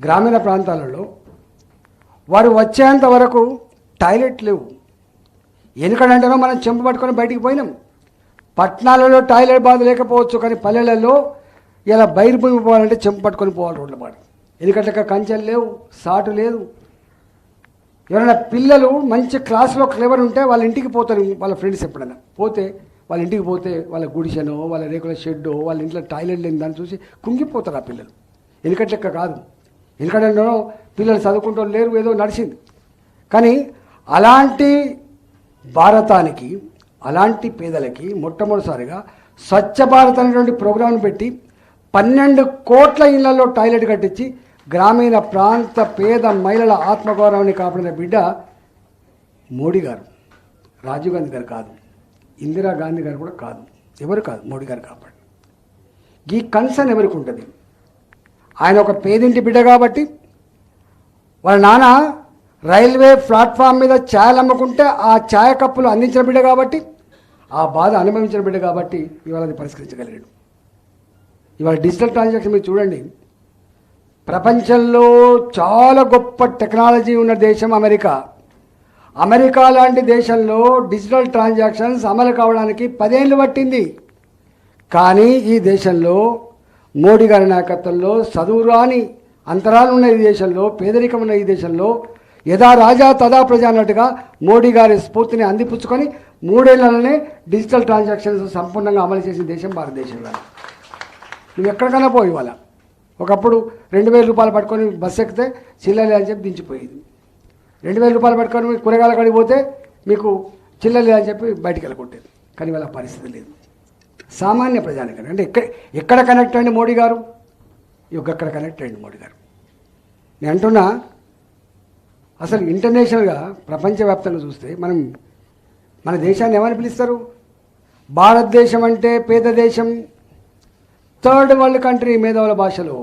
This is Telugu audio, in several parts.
గ్రామీణ ప్రాంతాలలో వారు వచ్చేంత వరకు టాయిలెట్ లేవు. ఎందుకంటేనో మనం చెంపు పట్టుకొని బయటికి పోయినాం. పట్టణాలలో టాయిలెట్ బాధ లేకపోవచ్చు, కానీ పల్లెలలో ఇలా బయలు భూమి పోవాలంటే చెంపు పట్టుకొని పోవాలి రోడ్ల పాటు. ఎందుకంటే కంచెలు లేవు, సాటు లేదు. ఎవరైనా పిల్లలు మంచి క్లాస్లో క్లెవర్ ఉంటే వాళ్ళ ఇంటికి పోతారు. వాళ్ళ ఫ్రెండ్స్ ఎప్పుడైనా పోతే వాళ్ళ ఇంటికి పోతే వాళ్ళ గుడిసెనో వాళ్ళ రేకుల షెడ్డో వాళ్ళ ఇంట్లో టాయిలెట్ లేని దాన్ని చూసి కుంగిపోతారు ఆ పిల్లలు. ఎందుకంటే కాదు, ఎందుకంటే పిల్లలు చదువుకుంటూ లేరు, ఏదో నడిచింది. కానీ అలాంటి భారతానికి, అలాంటి పేదలకి మొట్టమొదటిసారిగా స్వచ్ఛ భారత్ అనేటువంటి ప్రోగ్రాంను పెట్టి 12 కోట్ల ఇళ్లలో టాయిలెట్ కట్టించి గ్రామీణ ప్రాంత పేద మహిళల ఆత్మగౌరవాన్ని కాపాడిన బిడ్డ మోడీ గారు. రాజీవ్ గాంధీ గారు కాదు, ఇందిరాగాంధీ గారు కూడా కాదు, ఎవరు కాదు, మోడీ గారు కాపాడు. ఈ కన్సర్న్ ఎవరికి ఉంటుంది? ఆయన ఒక పేదింటి బిడ్డ కాబట్టి, వాళ్ళ నాన్న రైల్వే ప్లాట్ఫామ్ మీద ఛాయలు అమ్ముకుంటే ఆ ఛాయ కప్పులు అందించిన బిడ్డ కాబట్టి, ఆ బాధ అనుభవించిన బిడ్డ కాబట్టి ఇవాళ అది పరిష్కరించగలిగాడు. ఇవాళ డిజిటల్ ట్రాన్సాక్షన్ మీరు చూడండి, ప్రపంచంలో చాలా గొప్ప టెక్నాలజీ ఉన్న దేశం అమెరికా. అమెరికా లాంటి దేశంలో డిజిటల్ ట్రాన్సాక్షన్స్ అమలు కావడానికి 10 ఏళ్ళు పట్టింది. కానీ ఈ దేశంలో మోడీ గారి నాయకత్వంలో చదువురాని అంతరాలు ఉన్న ఈ దేశంలో, పేదరికం ఉన్న ఈ దేశంలో యథా రాజా తదా ప్రజ అన్నట్టుగా మోడీ గారి స్ఫూర్తిని అందిపుచ్చుకొని 3 ఏళ్లలోనే డిజిటల్ ట్రాన్సాక్షన్స్ సంపూర్ణంగా అమలు చేసిన దేశం భారతదేశంలో. నువ్వు ఎక్కడికైనా పోయి ఇవాళ ఒకప్పుడు 2000 రూపాయలు పట్టుకొని బస్సు ఎక్కితే చిల్లలే అని చెప్పి దించిపోయేది. 2000 రూపాయలు పట్టుకొని కూరగాయల కాడికి పోతే మీకు చిల్లలే అని చెప్పి బయటికి వెళ్ళకొట్టేది. కానీ ఇవాళ పరిస్థితి లేదు. సామాన్య ప్రజానికం అంటే ఎక్కడ కనెక్ట్ అయ్యింది మోడీ గారు? ఎక్కడ కనెక్ట్ అయ్యింది మోడీ గారు? నేను అంటున్నా, అసలు ఇంటర్నేషనల్గా ప్రపంచవ్యాప్తంగా చూస్తే మన దేశాన్ని ఏమని పిలుస్తారు? భారతదేశం అంటే పేద దేశం, 3rd వరల్డ్ కంట్రీ మేధావుల భాషలో.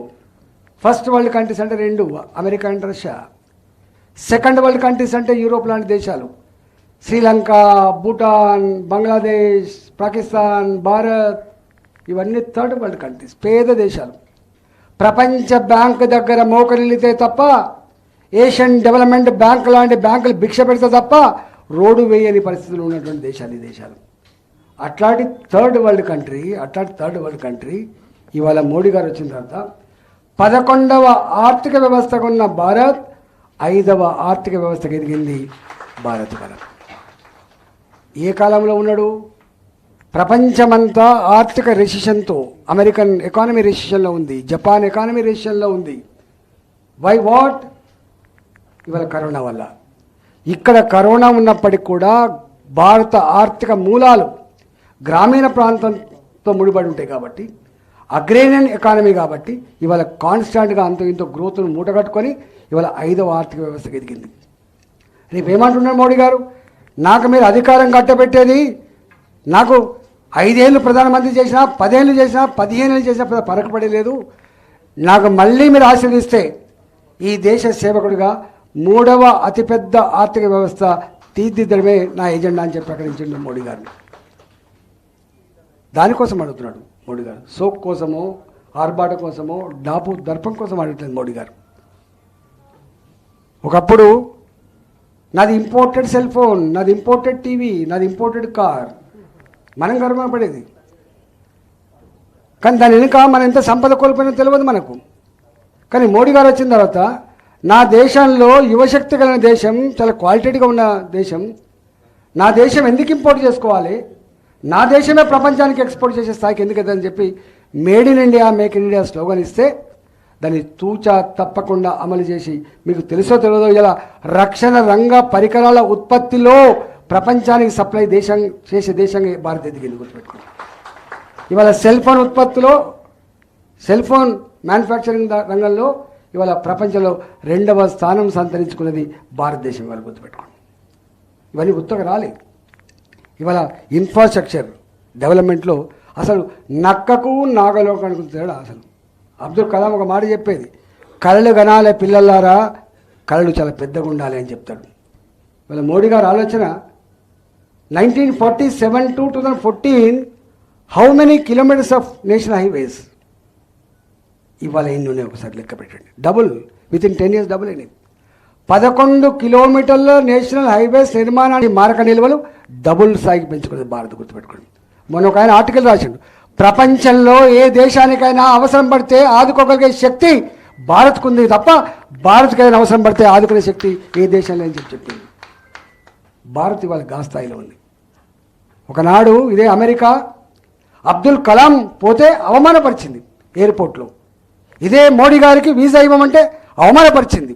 1st వరల్డ్ కంట్రీస్ అంటే 2, America and Russia. 2nd world countries అంటే యూరోప్ లాంటి దేశాలు, శ్రీలంక, భూటాన్, బంగ్లాదేశ్, పాకిస్తాన్, భారత్, ఇవన్నీ 3rd వరల్డ్ కంట్రీస్, పేద దేశాలు. ప్రపంచ బ్యాంక్ దగ్గర మోకరిల్లితే తప్ప, ఏషియన్ డెవలప్మెంట్ బ్యాంక్ లాంటి బ్యాంకులు భిక్ష పెడితే తప్ప రోడ్డు వేయని పరిస్థితులు ఉన్నటువంటి దేశాలు ఈ దేశాలు. అట్లాంటి 3rd వరల్డ్ కంట్రీ ఇవాళ మోడీ గారు వచ్చిన తర్వాత 11వ ఆర్థిక వ్యవస్థకు ఉన్న భారత్ 5వ ఆర్థిక వ్యవస్థకు ఎదిగింది భారత్. ఏ కాలంలో ఉన్నాడు? ప్రపంచమంతా ఆర్థిక రెసిషన్తో, అమెరికన్ ఎకానమీ రెసిషన్లో ఉంది, జపాన్ ఎకానమీ రెసిషన్లో ఉంది. Why what? ఇవాళ కరోనా వల్ల. ఇక్కడ కరోనా ఉన్నప్పటికీ కూడా భారత ఆర్థిక మూలాలు గ్రామీణ ప్రాంతంతో ముడిపడి ఉంటాయి కాబట్టి, అగ్రేరియన్ ఎకానమీ కాబట్టి ఇవాళ కాన్స్టాంట్గా అంత ఇంతో గ్రోత్ను మూటగట్టుకొని ఇవాళ 5వ ఆర్థిక వ్యవస్థకు ఎదిగింది. రేపు ఏమంటున్నారు మోడీ గారు? నాకు మీరు అధికారం కట్టబెట్టేది, నాకు 5 ఏళ్ళు ప్రధానమంత్రి చేసినా, 10 ఏళ్ళు చేసినా, 15 ఏళ్ళు చేసినా పరకపడలేదు. నాకు మళ్ళీ మీరు ఆశీర్వదిస్తే ఈ దేశ సేవకుడిగా 3వ అతిపెద్ద ఆర్థిక వ్యవస్థ తీర్చిదిద్దడమే నా ఎజెండా అని చెప్పి ప్రకటించిండు మోడీ గారు. దానికోసం అడుగుతున్నాడు మోడీ గారు. సోక్ కోసమో, ఆర్బాట కోసమో, డాపు దర్పం కోసం అడుగుతుంది మోడీ గారు. ఒకప్పుడు నాది ఇంపోర్టెడ్ సెల్ ఫోన్, నాది ఇంపోర్టెడ్ టీవీ, నాది ఇంపోర్టెడ్ కార్, మనం గర్వపడేది. కానీ దాని వెనుక మనం ఎంత సంపద కోల్పోయినా తెలియదు మనకు. కానీ మోడీ గారు వచ్చిన తర్వాత నా దేశంలో యువశక్తి కలిగిన దేశం, చాలా క్వాలిటీగా ఉన్న దేశం, నా దేశం ఎందుకు ఇంపోర్ట్ చేసుకోవాలి, నా దేశమే ప్రపంచానికి ఎక్స్పోర్ట్ చేసే స్థాయికి ఎందుకని చెప్పి made in India, make in India slogan ఇస్తే దాన్ని తూచా తప్పకుండా అమలు చేసి, మీకు తెలుసో తెలియదో ఇలా రక్షణ రంగ పరికరాల ఉత్పత్తిలో ప్రపంచానికి సప్లై చేసే దేశంగా భారత్ ఎదిగింది. గుర్తుపెట్టుకోండి. ఇవాళ సెల్ ఫోన్ ఉత్పత్తిలో, సెల్ ఫోన్ మ్యానుఫ్యాక్చరింగ్ రంగంలో ఇవాళ ప్రపంచంలో 2వ స్థానం సంతరించుకున్నది భారతదేశం. వాళ్ళు గుర్తుపెట్టుకోండి. ఇవన్నీ ఉత్తగా రాలేదు. ఇవాళ ఇన్ఫ్రాస్ట్రక్చర్ డెవలప్మెంట్లో అసలు నక్కకు నాగలోకానికి తేడా. అసలు అబ్దుల్ కలాం ఒక మాట చెప్పేది, కళలు గనాలే పిల్లలారా, కళలు చాలా పెద్దగా ఉండాలి అని చెప్తాడు. ఇవాళ మోడీ గారి ఆలోచన 1947 to 2014 how many kilometres of national highways ఇవాళ ఎన్ని ఉన్నాయి ఒకసారి లెక్క పెట్టండి. Double with in 10 years double అయినాయి. 11 కిలోమీటర్ల నేషనల్ హైవేస్ నిర్మాణానికి మారక నిల్వలు డబుల్ స్థాయికి పెంచుకున్నది భారత్, గుర్తుపెట్టుకోండి. మొన్న ఒక ఆయన ఆర్టికల్ రాసిండు, ప్రపంచంలో ఏ దేశానికైనా అవసరం పడితే ఆదుకోగలిగే శక్తి భారత్కు ఉంది తప్ప భారత్కి ఏదైనా అవసరం పడితే ఆదుకునే శక్తి ఏ దేశంలో అని చెప్పింది. భారత్ ఇవాళ గా స్థాయిలో ఉంది. ఒకనాడు ఇదే అమెరికా అబ్దుల్ కలాం పోతే అవమానపరిచింది ఎయిర్పోర్ట్లో. ఇదే మోడీ గారికి వీసా ఇవ్వమంటే అవమానపరిచింది.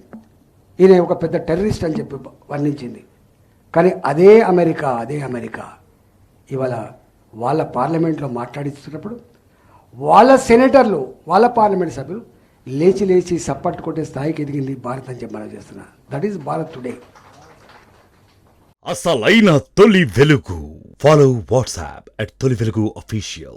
ఈయన ఒక పెద్ద టెర్రరిస్ట్ అని చెప్పి వర్ణించింది. కానీ అదే అమెరికా ఇవాళ వాళ్ళ పార్లమెంట్లో మాట్లాడిస్తున్నప్పుడు వాళ్ళ సెనేటర్లు, వాళ్ళ పార్లమెంట్ సభ్యులు లేచి సప్పట్టు కొట్టే స్థాయికి ఎదిగింది భారత్ అని చెప్పి మనం చేస్తున్నా. That is Bharat today. అసలైన తొలి వెలుగు. ఫాలో వాట్సాప్ @తొలి వెలుగు అఫీషియల్.